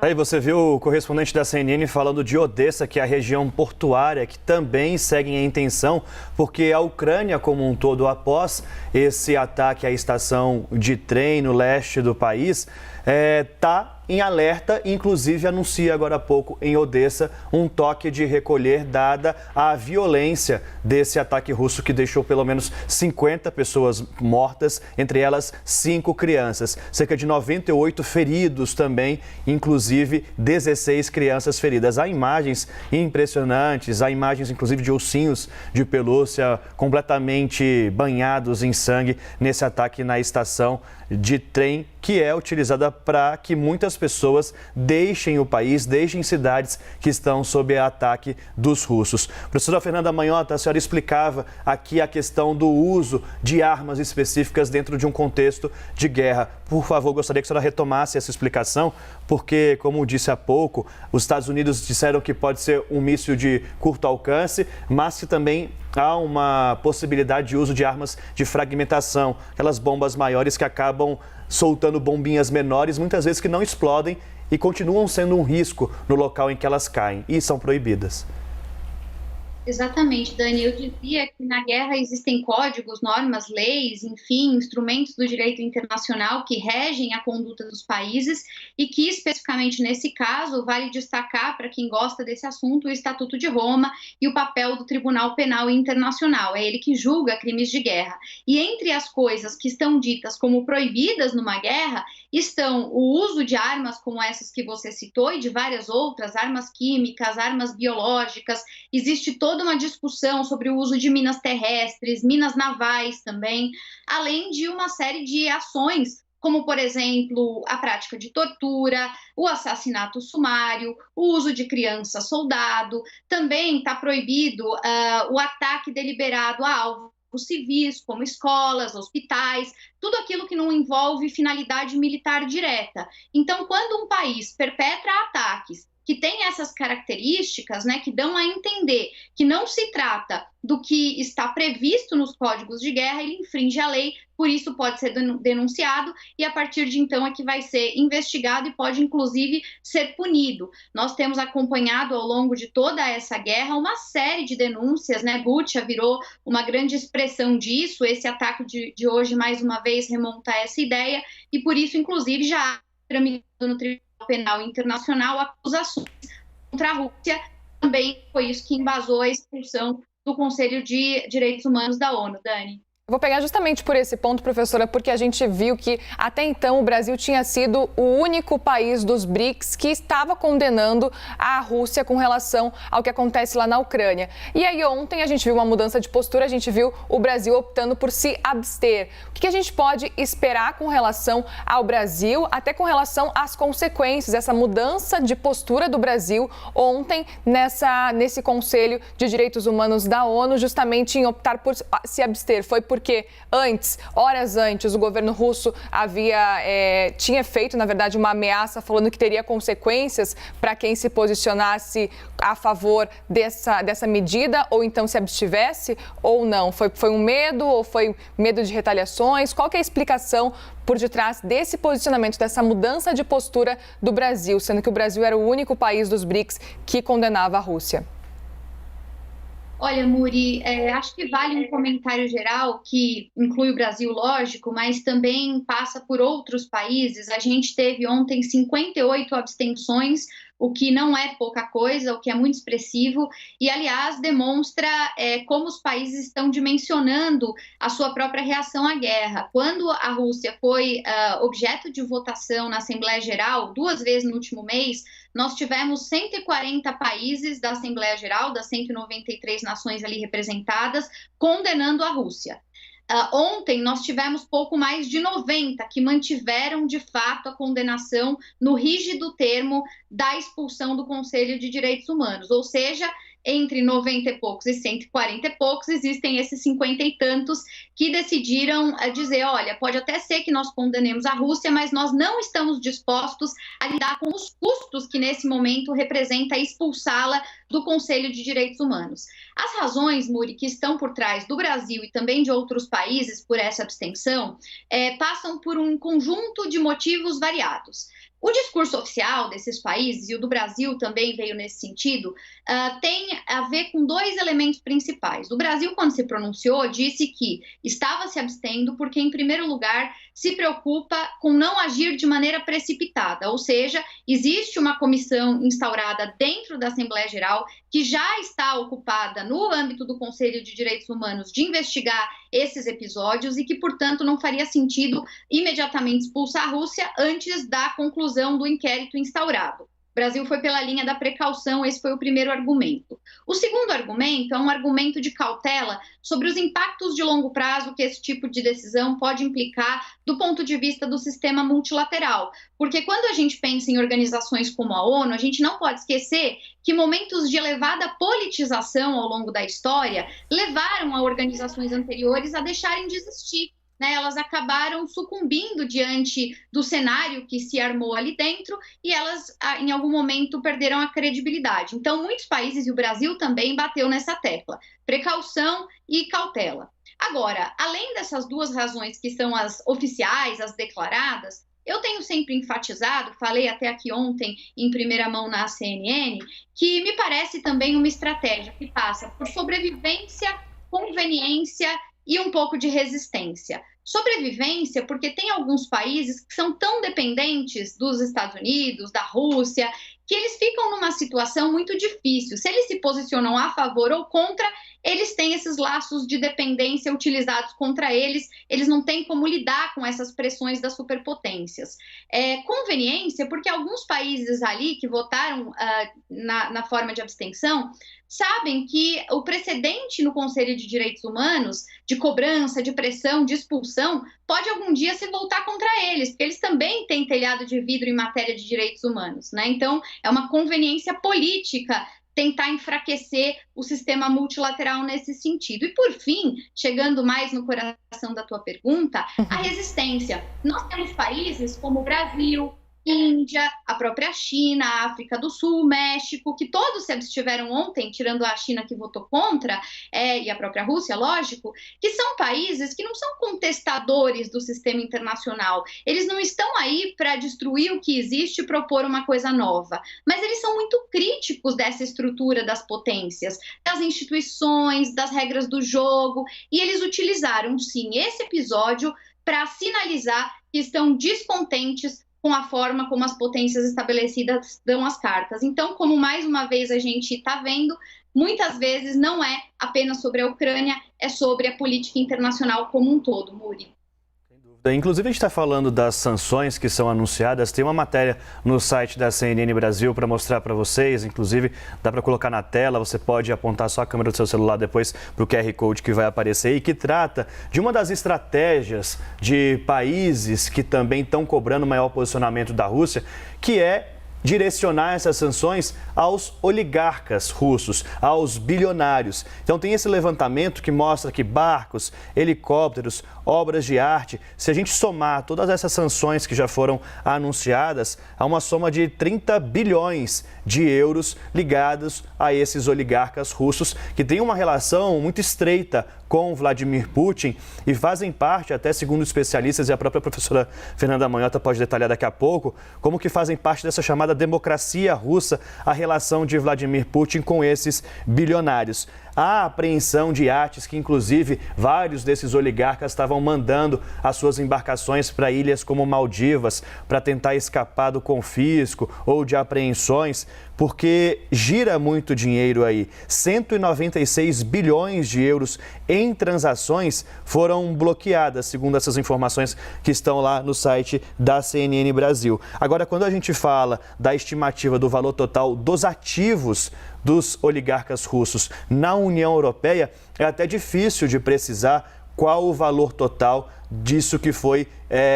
Aí você viu o correspondente da CNN falando de Odessa, que é a região portuária, que também segue em tensão, porque a Ucrânia como um todo, após esse ataque à estação de trem no leste do país, está em alerta, inclusive anuncia agora há pouco em Odessa um toque de recolher dada a violência desse ataque russo que deixou pelo menos 50 pessoas mortas, entre elas 5 crianças. Cerca de 98 feridos também, inclusive 16 crianças feridas. Há imagens impressionantes, há imagens inclusive de ursinhos de pelúcia completamente banhados em sangue nesse ataque na estação de trem, que é utilizada para que muitas pessoas deixem o país, deixem cidades que estão sob ataque dos russos. Professora Fernanda Manhota, a senhora explicava aqui a questão do uso de armas específicas dentro de um contexto de guerra. Por favor, gostaria que a senhora retomasse essa explicação, porque, como disse há pouco, os Estados Unidos disseram que pode ser um míssil de curto alcance, mas que também há uma possibilidade de uso de armas de fragmentação, aquelas bombas maiores que acabam soltando bombinhas menores, muitas vezes que não explodem e continuam sendo um risco no local em que elas caem e são proibidas. Exatamente, Dani. Eu dizia que na guerra existem códigos, normas, leis, enfim, instrumentos do direito internacional que regem a conduta dos países e que, especificamente nesse caso, vale destacar, para quem gosta desse assunto, o Estatuto de Roma e o papel do Tribunal Penal Internacional. É ele que julga crimes de guerra. E entre as coisas que estão ditas como proibidas numa guerra estão o uso de armas como essas que você citou e de várias outras, armas químicas, armas biológicas. Existe toda uma discussão sobre o uso de minas terrestres, minas navais também, além de uma série de ações, como, por exemplo, a prática de tortura, o assassinato sumário, o uso de criança-soldado. Também está proibido o ataque deliberado a alvos civis, como escolas, hospitais, tudo aquilo que não envolve finalidade militar direta. Então, quando um país perpetra ataques que tem essas características, né, que dão a entender que não se trata do que está previsto nos códigos de guerra, ele infringe a lei, por isso pode ser denunciado e a partir de então é que vai ser investigado e pode inclusive ser punido. Nós temos acompanhado ao longo de toda essa guerra uma série de denúncias, né? Bucha virou uma grande expressão disso, esse ataque de hoje mais uma vez remonta a essa ideia e por isso inclusive já tramitado no Tribunal Penal Internacional acusações contra a Rússia, também foi isso que embasou a expulsão do Conselho de Direitos Humanos da ONU, Dani. Vou pegar justamente por esse ponto, professora, porque a gente viu que até então o Brasil tinha sido o único país dos BRICS que estava condenando a Rússia com relação ao que acontece lá na Ucrânia. E aí ontem a gente viu uma mudança de postura, a gente viu o Brasil optando por se abster. O que a gente pode esperar com relação ao Brasil, até com relação às consequências, essa mudança de postura do Brasil ontem nesse Conselho de Direitos Humanos da ONU, justamente em optar por se abster? Foi porque horas antes, o governo russo tinha feito, na verdade, uma ameaça falando que teria consequências para quem se posicionasse a favor dessa medida, ou então se abstivesse, ou não? Foi um medo, ou foi medo de retaliações? Qual que é a explicação por detrás desse posicionamento, dessa mudança de postura do Brasil, sendo que o Brasil era o único país dos BRICS que condenava a Rússia? Olha, Muri, acho que vale um comentário geral que inclui o Brasil, lógico, mas também passa por outros países. A gente teve ontem 58 abstenções, o que não é pouca coisa, o que é muito expressivo e, aliás, demonstra como os países estão dimensionando a sua própria reação à guerra. Quando a Rússia foi objeto de votação na Assembleia Geral, 2 vezes no último mês, nós tivemos 140 países da Assembleia Geral, das 193 nações ali representadas, condenando a Rússia. Ontem nós tivemos pouco mais de 90 que mantiveram de fato a condenação no rígido termo da expulsão do Conselho de Direitos Humanos, ou seja, entre 90 e poucos e 140 e poucos, existem esses 50 e tantos que decidiram dizer, olha, pode até ser que nós condenemos a Rússia, mas nós não estamos dispostos a lidar com os custos que nesse momento representa expulsá-la do Conselho de Direitos Humanos. As razões, Muri, que estão por trás do Brasil e também de outros países por essa abstenção, passam por um conjunto de motivos variados. O discurso oficial desses países, e o do Brasil também veio nesse sentido, tem a ver com dois elementos principais. O Brasil, quando se pronunciou, disse que estava se abstendo porque, em primeiro lugar, se preocupa com não agir de maneira precipitada, ou seja, existe uma comissão instaurada dentro da Assembleia Geral que já está ocupada no âmbito do Conselho de Direitos Humanos de investigar esses episódios e que, portanto, não faria sentido imediatamente expulsar a Rússia antes da conclusão do inquérito instaurado. O Brasil foi pela linha da precaução, esse foi o primeiro argumento. O segundo argumento é um argumento de cautela sobre os impactos de longo prazo que esse tipo de decisão pode implicar do ponto de vista do sistema multilateral. Porque quando a gente pensa em organizações como a ONU, a gente não pode esquecer que momentos de elevada politização ao longo da história levaram a organizações anteriores a deixarem de existir. Elas acabaram sucumbindo diante do cenário que se armou ali dentro e elas, em algum momento, perderam a credibilidade. Então, muitos países, e o Brasil também, bateu nessa tecla: precaução e cautela. Agora, além dessas duas razões que são as oficiais, as declaradas, eu tenho sempre enfatizado, falei até aqui ontem em primeira mão na CNN, que me parece também uma estratégia que passa por sobrevivência, conveniência e um pouco de resistência. Sobrevivência, porque tem alguns países que são tão dependentes dos Estados Unidos, da Rússia, que eles ficam numa situação muito difícil. Se eles se posicionam a favor ou contra, eles têm esses laços de dependência utilizados contra eles, eles não têm como lidar com essas pressões das superpotências. Conveniência, porque alguns países ali que votaram na forma de abstenção sabem que o precedente no Conselho de Direitos Humanos, de cobrança, de pressão, de expulsão, pode algum dia se voltar contra eles, porque eles também têm telhado de vidro em matéria de direitos humanos, né? Então, é uma conveniência política tentar enfraquecer o sistema multilateral nesse sentido. E, por fim, chegando mais no coração da tua pergunta, a resistência. Nós temos países como o Brasil, Índia, a própria China, a África do Sul, o México, que todos se abstiveram ontem, tirando a China que votou contra, e a própria Rússia, lógico, que são países que não são contestadores do sistema internacional. Eles não estão aí para destruir o que existe e propor uma coisa nova, mas eles são muito críticos dessa estrutura das potências, das instituições, das regras do jogo, e eles utilizaram, sim, esse episódio para sinalizar que estão descontentes com a forma como as potências estabelecidas dão as cartas. Então, como mais uma vez a gente está vendo, muitas vezes não é apenas sobre a Ucrânia, é sobre a política internacional como um todo, Muri. Inclusive, a gente está falando das sanções que são anunciadas. Tem uma matéria no site da CNN Brasil para mostrar para vocês. Inclusive, dá para colocar na tela. Você pode apontar só a câmera do seu celular depois para o QR Code que vai aparecer e que trata de uma das estratégias de países que também estão cobrando maior posicionamento da Rússia, que é direcionar essas sanções aos oligarcas russos, aos bilionários. Então tem esse levantamento que mostra que barcos, helicópteros, obras de arte, se a gente somar todas essas sanções que já foram anunciadas, há uma soma de 30 bilhões de euros ligados a esses oligarcas russos que têm uma relação muito estreita com Vladimir Putin e fazem parte, até segundo especialistas, e a própria professora Fernanda Manhota pode detalhar daqui a pouco, como que fazem parte dessa chamada democracia russa, a relação de Vladimir Putin com esses bilionários. A apreensão de iates que, inclusive, vários desses oligarcas estavam mandando as suas embarcações para ilhas como Maldivas para tentar escapar do confisco ou de apreensões, porque gira muito dinheiro aí. 196 bilhões de euros em transações foram bloqueadas, segundo essas informações que estão lá no site da CNN Brasil. Agora, quando a gente fala da estimativa do valor total dos ativos dos oligarcas russos na União Europeia, é até difícil de precisar qual o valor total disso que foi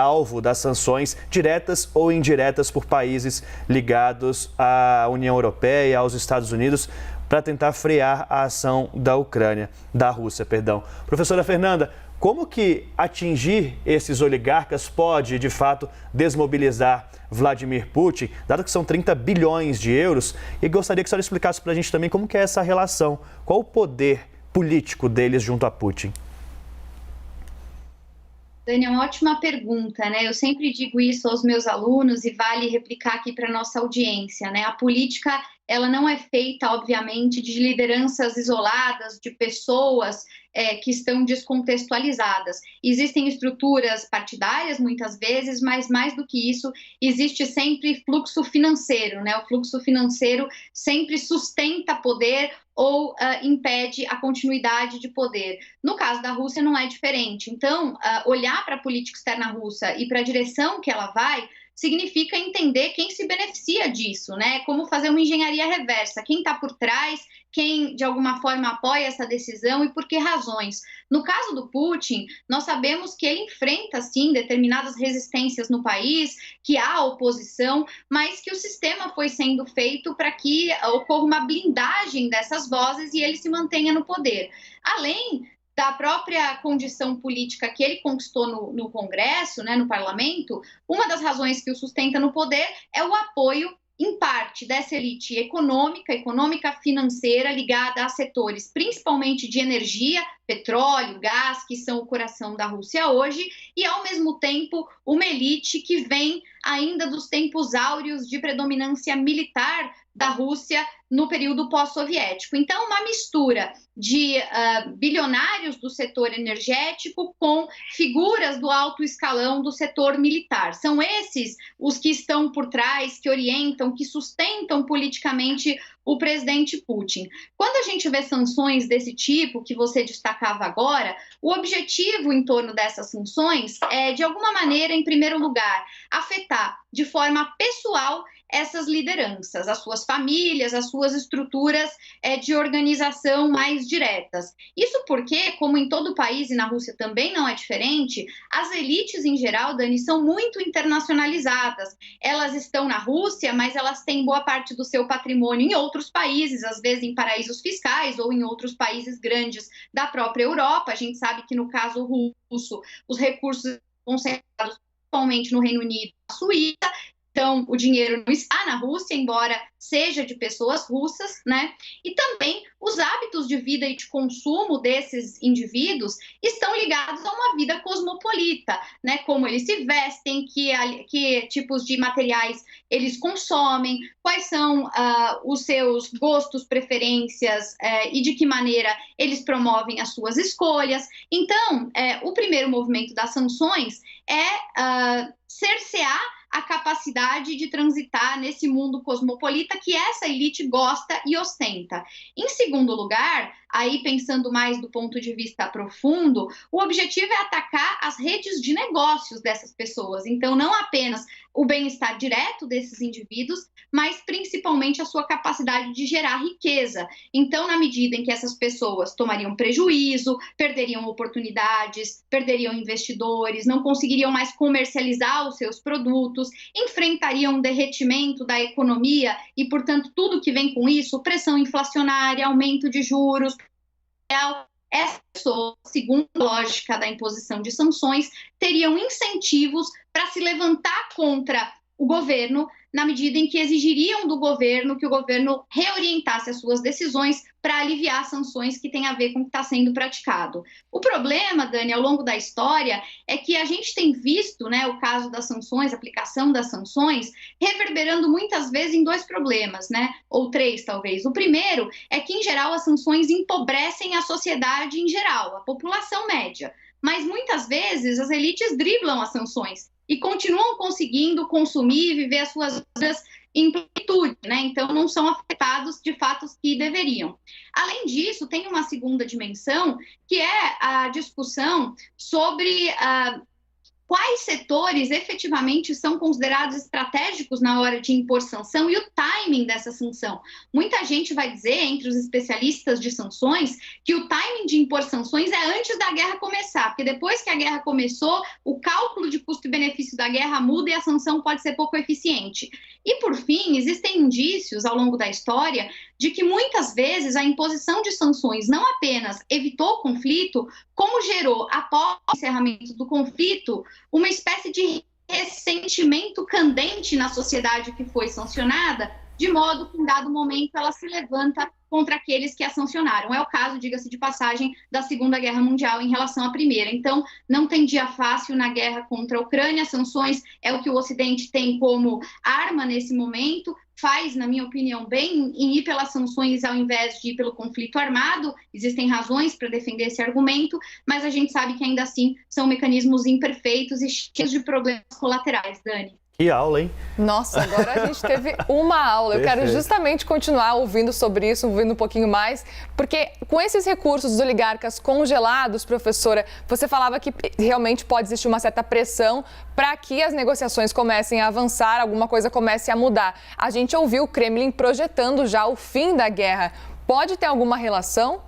alvo das sanções diretas ou indiretas por países ligados à União Europeia, aos Estados Unidos, para tentar frear a ação da Rússia. Professora Fernanda, como que atingir esses oligarcas pode, de fato, desmobilizar Vladimir Putin, dado que são 30 bilhões de euros? E gostaria que a senhora explicasse para a gente também como que é essa relação, qual o poder político deles junto a Putin? Dani, é uma ótima pergunta, né? Eu sempre digo isso aos meus alunos e vale replicar aqui para a nossa audiência, né? A política, ela não é feita, obviamente, de lideranças isoladas, de pessoas que estão descontextualizadas. Existem estruturas partidárias, muitas vezes, mas mais do que isso, existe sempre fluxo financeiro, né? O fluxo financeiro sempre sustenta poder ou impede a continuidade de poder. No caso da Rússia, não é diferente. Então, olhar para a política externa russa e para a direção que ela vai, significa entender quem se beneficia disso, né? Como fazer uma engenharia reversa, quem está por trás, quem de alguma forma apoia essa decisão e por que razões. No caso do Putin, nós sabemos que ele enfrenta, sim, determinadas resistências no país, que há oposição, mas que o sistema foi sendo feito para que ocorra uma blindagem dessas vozes e ele se mantenha no poder. Além da própria condição política que ele conquistou no Congresso, né, no Parlamento, uma das razões que o sustenta no poder é o apoio, em parte, dessa elite econômica financeira ligada a setores principalmente de energia, petróleo, gás, que são o coração da Rússia hoje, e ao mesmo tempo uma elite que vem ainda dos tempos áureos de predominância militar da Rússia no período pós-soviético. Então, uma mistura de bilionários do setor energético com figuras do alto escalão do setor militar. São esses os que estão por trás, que orientam, que sustentam politicamente o presidente Putin. Quando a gente vê sanções desse tipo, que você destacava agora, o objetivo em torno dessas sanções é, de alguma maneira, em primeiro lugar, afetar de forma pessoal essas lideranças, as suas famílias, as suas estruturas de organização mais diretas. Isso porque, como em todo o país e na Rússia também não é diferente, as elites em geral, Dani, são muito internacionalizadas. Elas estão na Rússia, mas elas têm boa parte do seu patrimônio em outros países, às vezes em paraísos fiscais ou em outros países grandes da própria Europa. A gente sabe que no caso russo, os recursos concentrados principalmente no Reino Unido, na Suíça. Então, o dinheiro não está na Rússia, embora seja de pessoas russas, né? E também os hábitos de vida e de consumo desses indivíduos estão ligados a uma vida cosmopolita, né? Como eles se vestem, que tipos de materiais eles consomem, quais são os seus gostos, preferências e de que maneira eles promovem as suas escolhas. Então, o primeiro movimento das sanções é cercear a capacidade de transitar nesse mundo cosmopolita que essa elite gosta e ostenta. Em segundo lugar, aí pensando mais do ponto de vista profundo, o objetivo é atacar as redes de negócios dessas pessoas. Então, não apenas o bem-estar direto desses indivíduos, mas principalmente a sua capacidade de gerar riqueza. Então, na medida em que essas pessoas tomariam prejuízo, perderiam oportunidades, perderiam investidores, não conseguiriam mais comercializar os seus produtos, enfrentariam um derretimento da economia e, portanto, tudo que vem com isso, pressão inflacionária, aumento de juros. Essas pessoas, segundo a lógica da imposição de sanções, teriam incentivos para se levantar contra o governo, na medida em que exigiriam do governo que o governo reorientasse as suas decisões para aliviar sanções que têm a ver com o que está sendo praticado. O problema, Dani, ao longo da história, é que a gente tem visto, né, o caso das sanções, a aplicação das sanções, reverberando muitas vezes em dois problemas, né, ou três talvez. O primeiro é que, em geral, as sanções empobrecem a sociedade em geral, a população média. Mas muitas vezes as elites driblam as sanções e continuam conseguindo consumir e viver as suas vidas em plenitude, né? Então não são afetados de fatos que deveriam. Além disso, tem uma segunda dimensão, que é a discussão sobre quais setores efetivamente são considerados estratégicos na hora de impor sanção e o timing dessa sanção. Muita gente vai dizer, entre os especialistas de sanções, que o timing de impor sanções é antes da guerra começar, porque depois que a guerra começou, o cálculo de custo e benefício da guerra muda e a sanção pode ser pouco eficiente. E, por fim, existem indícios ao longo da história de que muitas vezes a imposição de sanções não apenas evitou o conflito, como gerou, após o encerramento do conflito, uma espécie de ressentimento candente na sociedade que foi sancionada de modo que, em dado momento, ela se levanta contra aqueles que a sancionaram. É o caso, diga-se de passagem, da Segunda Guerra Mundial em relação à Primeira. Então, não tem dia fácil na guerra contra a Ucrânia. Sanções é o que o Ocidente tem como arma nesse momento. Faz, na minha opinião, bem em ir pelas sanções ao invés de ir pelo conflito armado. Existem razões para defender esse argumento, mas a gente sabe que ainda assim são mecanismos imperfeitos e cheios de problemas colaterais, Dani. Que aula, hein? Nossa, agora a gente teve uma aula. Eu quero justamente continuar ouvindo sobre isso, ouvindo um pouquinho mais, porque com esses recursos dos oligarcas congelados, professora, você falava que realmente pode existir uma certa pressão para que as negociações comecem a avançar, alguma coisa comece a mudar. A gente ouviu o Kremlin projetando já o fim da guerra. Pode ter alguma relação?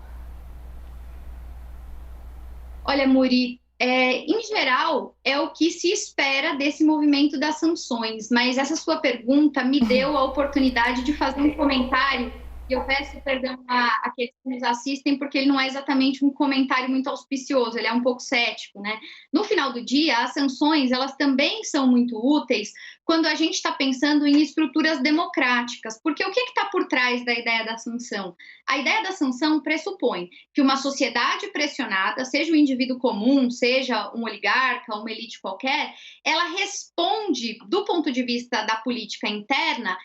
Olha, Muri, em geral, é o que se espera desse movimento das sanções, mas essa sua pergunta me deu a oportunidade de fazer um comentário, e eu peço perdão àqueles que nos assistem, porque ele não é exatamente um comentário muito auspicioso, ele é um pouco cético, né? No final do dia, as sanções, elas também são muito úteis quando a gente está pensando em estruturas democráticas, porque o que está por trás da ideia da sanção? A ideia da sanção pressupõe que uma sociedade pressionada, seja um indivíduo comum, seja um oligarca, uma elite qualquer, ela responde, do ponto de vista da política interna,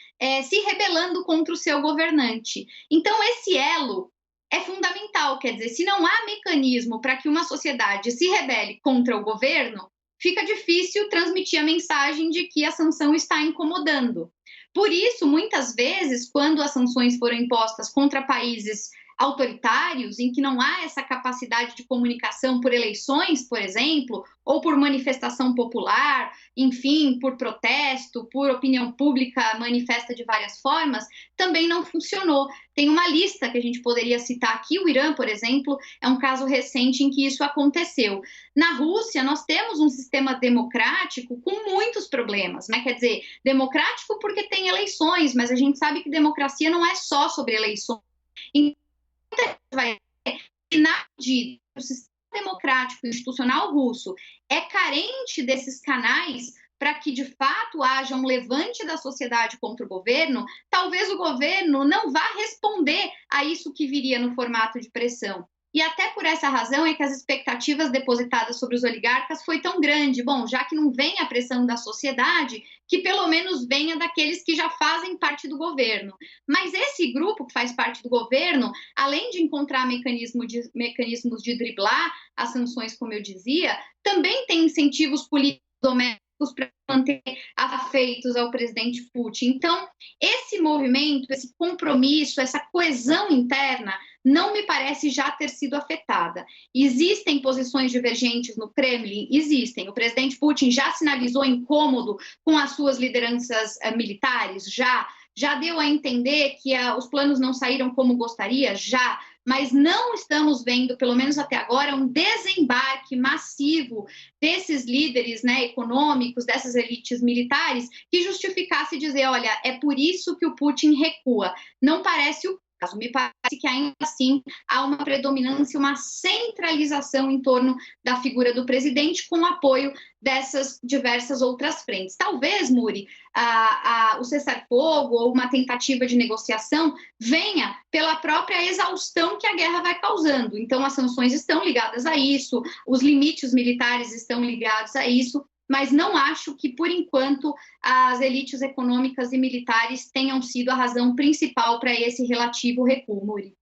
se rebelando contra o seu governante. Então, esse elo é fundamental, quer dizer, se não há mecanismo para que uma sociedade se rebele contra o governo, fica difícil transmitir a mensagem de que a sanção está incomodando. Por isso, muitas vezes, quando as sanções foram impostas contra países autoritários, em que não há essa capacidade de comunicação por eleições, por exemplo, ou por manifestação popular, enfim, por protesto, por opinião pública manifesta de várias formas, também não funcionou. Tem uma lista que a gente poderia citar aqui, o Irã, por exemplo, é um caso recente em que isso aconteceu. Na Rússia, nós temos um sistema democrático com muitos problemas, né? Quer dizer, democrático porque tem eleições, mas a gente sabe que democracia não é só sobre eleições. Vai na medida que o sistema democrático institucional russo é carente desses canais para que de fato haja um levante da sociedade contra o governo, talvez o governo não vá responder a isso que viria no formato de pressão. E até por essa razão é que as expectativas depositadas sobre os oligarcas foi tão grande. Bom, já que não vem a pressão da sociedade, que pelo menos venha daqueles que já fazem parte do governo. Mas esse grupo que faz parte do governo, além de encontrar mecanismos de driblar as sanções, como eu dizia, também tem incentivos políticos domésticos para manter afeitos ao presidente Putin. Então, esse movimento, esse compromisso, essa coesão interna, não me parece já ter sido afetada. Existem posições divergentes no Kremlin? Existem. O presidente Putin já sinalizou incômodo com as suas lideranças militares? Já deu a entender que os planos não saíram como gostaria? Já. Mas não estamos vendo, pelo menos até agora, um desembarque massivo desses líderes, né, econômicos, dessas elites militares, que justificasse dizer, olha, é por isso que o Putin recua. Não parece o caso. Me parece que ainda assim há uma predominância, uma centralização em torno da figura do presidente, com o apoio dessas diversas outras frentes. Talvez, Muri, o cessar-fogo ou uma tentativa de negociação venha pela própria exaustão que a guerra vai causando. Então, as sanções estão ligadas a isso, os limites militares estão ligados a isso, mas não acho que, por enquanto, as elites econômicas e militares tenham sido a razão principal para esse relativo recuo, Muri.